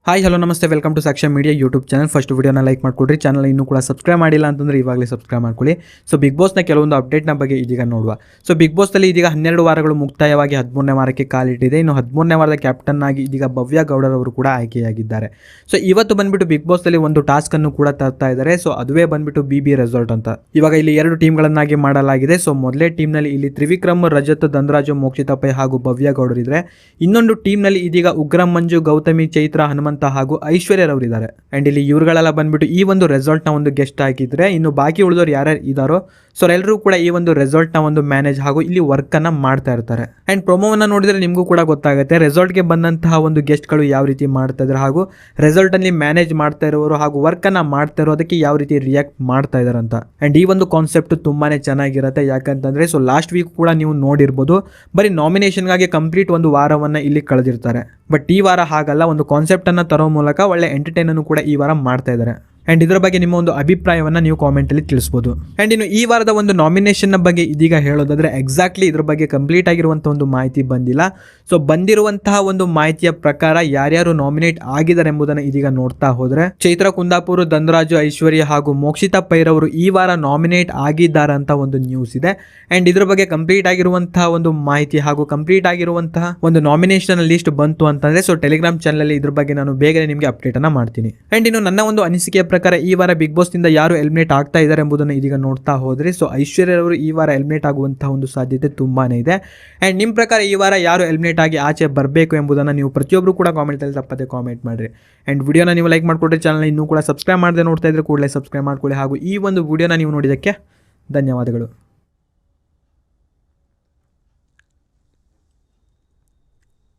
Hi hello ನಮಸ್ತೆ, welcome to Sakshi media YouTube channel. First ವಿಡಿಯೋನ like ಮಾಡಿಕೊಡ್ರಿ. ಚಾನಲ್ ಇನ್ನೂ ಕೂಡ ಸಬ್ಸ್ಕ್ರೈಬ್ ಮಾಡಿಲ್ಲ ಅಂತಂದರೆ ಇವಾಗಲೇ ಸಬ್ಸ್ಕ್ರೈಬ್ ಮಾಡ್ಕೊಳ್ಳಿ. ಸೊ ಬಿಗ್ ಬಾಸ್ನ ಕೆಲವೊಂದು ಅಪ್ಡೇಟ್ನ ಬಗ್ಗೆ ಇದೀಗ ನೋಡುವ. ಸೊ ಬಿಗ್ ಬಾಸ್ನಲ್ಲಿ ಇದೀಗ 12 ವಾರಗಳು ಮುಕ್ತಾಯವಾಗಿ 13ನೇ ವಾರಕ್ಕೆ ಕಾಲಿಟ್ಟಿದೆ. ಇನ್ನು 13ನೇ ವಾರದ ಕ್ಯಾಪ್ಟನ್ ಆಗಿ ಇದೀಗ ಭವ್ಯ ಗೌಡರವರು ಕೂಡ ಆಯ್ಕೆಯಾಗಿದ್ದಾರೆ. ಸೊ ಇವತ್ತು ಬಂದ್ಬಿಟ್ಟು ಬಿಗ್ ಬಾಸ್ನಲ್ಲಿ ಒಂದು ಟಾಸ್ಕನ್ನು ಕೂಡ ತರ್ತಾ ಇದ್ದಾರೆ. ಸೊ ಅದುವೇ ಬಂದ್ಬಿಟ್ಟು BB ರೆಸಾರ್ಟ್ ಅಂತ. ಇವಾಗ ಇಲ್ಲಿ 2 ಟೀಮ್ಗಳನ್ನಾಗಿ ಮಾಡಲಾಗಿದೆ. ಸೊ ಮೊದಲೇ ಟೀಮ್ನಲ್ಲಿ ಇಲ್ಲಿ ತ್ರಿವಿಕ್ರಮ್, ರಜತ್, ಧನರಾಜು, ಮೋಕ್ಷಿತಾ ಪೈ ಹಾಗೂ ಭವ್ಯ ಗೌಡರಿದ್ದಾರೆ. ಇನ್ನೊಂದು ಟೀಮ್ನಲ್ಲಿ ಇದೀಗ ಉಗ್ರಂ ಮಂಜು, ಗೌತಮಿ, ಚೈತ್ರ, ಹನುಮಂತ ಹಾಗೂ ಐಶ್ವರ್ಯರವರಿದ್ದಾರೆ. ಅಂಡ್ ಇಲ್ಲಿ ಇವರುಗಳೆಲ್ಲ ಬಂದ್ಬಿಟ್ಟು ಈ ಒಂದು ರೆಸಾರ್ಟ್ ನ ಒಂದು ಗೆಸ್ಟ್ ಆಗಿದ್ರೆ, ಇನ್ನು ಬಾಕಿ ಉಳಿದವರು ಯಾರ್ಯಾರು ಇದಾರೋ ಸೊ ಎಲ್ಲರೂ ಕೂಡ ಈ ಒಂದು ರೆಸಾರ್ಟ್ ನ ಒಂದು ಮ್ಯಾನೇಜ್ ಹಾಗೂ ಇಲ್ಲಿ ವರ್ಕ್ ಅನ್ನ ಮಾಡ್ತಾ ಇರ್ತಾರೆ. ಅಂಡ್ ಪ್ರೊಮೋವನ್ನ ನೋಡಿದ್ರೆ ನಿಮಗೂ ಕೂಡ ಗೊತ್ತಾಗುತ್ತೆ ರೆಸಾರ್ಟ್ ಗೆ ಬಂದಂತಹ ಒಂದು ಗೆಸ್ಟ್ ಗಳು ಯಾವ ರೀತಿ ಮಾಡ್ತಾ ಇದ್ದಾರೆ ಹಾಗೂ ರೆಸಾರ್ಟ್ ಅಲ್ಲಿ ಮ್ಯಾನೇಜ್ ಮಾಡ್ತಾ ಇರೋರು ಹಾಗೂ ವರ್ಕ್ ಅನ್ನ ಮಾಡ್ತಾ ಇರೋದಕ್ಕೆ ಯಾವ ರೀತಿ ರಿಯಾಕ್ಟ್ ಮಾಡ್ತಾ ಇದಾರೆ ಅಂತ. ಅಂಡ್ ಈ ಒಂದು ಕಾನ್ಸೆಪ್ಟ್ ತುಂಬಾನೇ ಚೆನ್ನಾಗಿರುತ್ತೆ. ಯಾಕಂತಂದ್ರೆ ಸೊ ಲಾಸ್ಟ್ ವೀಕ್ ಕೂಡ ನೀವು ನೋಡಿರ್ಬೋದು, ಬರೀ ನಾಮಿನೇಷನ್ ಗಾಗಿ ಕಂಪ್ಲೀಟ್ ಒಂದು ವಾರವನ್ನ ಇಲ್ಲಿ ಕಳೆದಿರ್ತಾರೆ. ಬಟ್ ಈ ವಾರ ಹಾಗಲ್ಲ, ಒಂದು ಕಾನ್ಸೆಪ್ಟ್ ಅನ್ನ ತರೋ ಮೂಲಕ ಒಳ್ಳೆ ಎಂಟರ್ಟೈನ್ ಅನ್ನು ಕೂಡ ಈ ವಾರ ಮಾಡ್ತಾ ಇದ್ದಾರೆ. ಅಂಡ್ ಇದರ ಬಗ್ಗೆ ನಿಮ್ಮ ಒಂದು ಅಭಿಪ್ರಾಯವನ್ನ ನೀವು ಕಾಮೆಂಟ್ ಅಲ್ಲಿ ತಿಳಿಸಬಹುದು. ಅಂಡ್ ಇನ್ನು ಈ ವಾರದ ಒಂದು ನಾಮಿನೇಷನ್ ಬಗ್ಗೆ ಇದೀಗ ಹೇಳೋದಾದ್ರೆ ಎಕ್ಸಾಕ್ಟ್ಲಿ ಇದ್ರ ಬಗ್ಗೆ ಕಂಪ್ಲೀಟ್ ಆಗಿರುವಂತಹ ಒಂದು ಮಾಹಿತಿ ಬಂದಿಲ್ಲ. ಸೊ ಬಂದಿರುವಂತಹ ಒಂದು ಮಾಹಿತಿಯ ಪ್ರಕಾರ ಯಾರ್ಯಾರು ನಾಮಿನೇಟ್ ಆಗಿದ್ದಾರೆ ಎಂಬುದನ್ನು ಇದೀಗ ನೋಡ್ತಾ ಹೋದ್ರೆ, ಚೈತ್ರ ಕುಂದಾಪುರ, ಧನರಾಜು, ಐಶ್ವರ್ಯ ಹಾಗೂ ಮೋಕ್ಷಿತಾ ಪೈರವರು ಈ ವಾರ ನಾಮಿನೇಟ್ ಆಗಿದ್ದಾರೆ ಅಂತ ಒಂದು ನ್ಯೂಸ್ ಇದೆ. ಅಂಡ್ ಇದ್ರ ಬಗ್ಗೆ ಕಂಪ್ಲೀಟ್ ಆಗಿರುವಂತಹ ಒಂದು ಮಾಹಿತಿ ಹಾಗೂ ಕಂಪ್ಲೀಟ್ ಆಗಿರುವಂತಹ ಒಂದು ನಾಮಿನೇಷನ್ ಲಿಸ್ಟ್ ಬಂತು ಅಂತಂದ್ರೆ ಸೊ ಟೆಲಿಗ್ರಾಮ್ ಚಾನಲ್ ಅಲ್ಲಿ ಇದ್ರ ಬಗ್ಗೆ ನಾನು ಬೇಗನೆ ನಿಮಗೆ ಅಪ್ಡೇಟ್ ಅನ್ನ ಮಾಡ್ತೀನಿ. ಅಂಡ್ ಇನ್ನು ನನ್ನ ಒಂದು ಅನಿಸಿಕೆಯ ಪ್ರಕಾರ ಈ ವಾರ ಬಿಗ್ ಬಾಸ್ ನಿಂದ ಯಾರು ಎಲಿಮಿನೇಟ್ ಆಗ್ತಾ ಇದ್ದಾರೆ ಎಂಬುದನ್ನು ಇದೀಗ ನೋಡ್ತಾ ಹೋದ್ರೆ ಸೊ ಐಶ್ವರ್ಯ ಅವರು ಈ ವಾರ ಎಲಿಮಿನೇಟ್ ಆಗುವಂತಹ ಒಂದು ಸಾಧ್ಯತೆ ತುಂಬಾನೇ ಇದೆ. ಅಂಡ್ ನಿಮ್ಮ ಪ್ರಕಾರ ಈ ವಾರ ಯಾರು ಎಲಿಮಿನೇಟ್ ಆಗಿ ಆಚೆ ಬರಬೇಕು ಎಂಬುದನ್ನು ನೀವು ಪ್ರತಿಯೊಬ್ಬರು ಕೂಡ ಕಾಮೆಂಟ್ ಅಲ್ಲಿ ತಪ್ಪದೆ ಕಾಮೆಂಟ್ ಮಾಡ್ರಿ. ಅಂಡ್ ವಿಡಿಯೋನ ನೀವು ಲೈಕ್ ಮಾಡ್ಕೊಡ್ರಿ. ಚಾನಲ್ ಇನ್ನೂ ಕೂಡ ಸಬ್ಸ್ಕ್ರೈಬ್ ಮಾಡದೆ ನೋಡ್ತಾ ಇದ್ರೆ ಕೂಡಲೇ ಸಬ್ಸ್ಕ್ರೈಬ್ ಮಾಡ್ಕೊಳ್ಳಿ ಹಾಗೂ ಈ ಒಂದು ವಿಡಿಯೋನ ನೀವು ನೋಡಿದ್ದಕ್ಕೆ ಧನ್ಯವಾದಗಳು.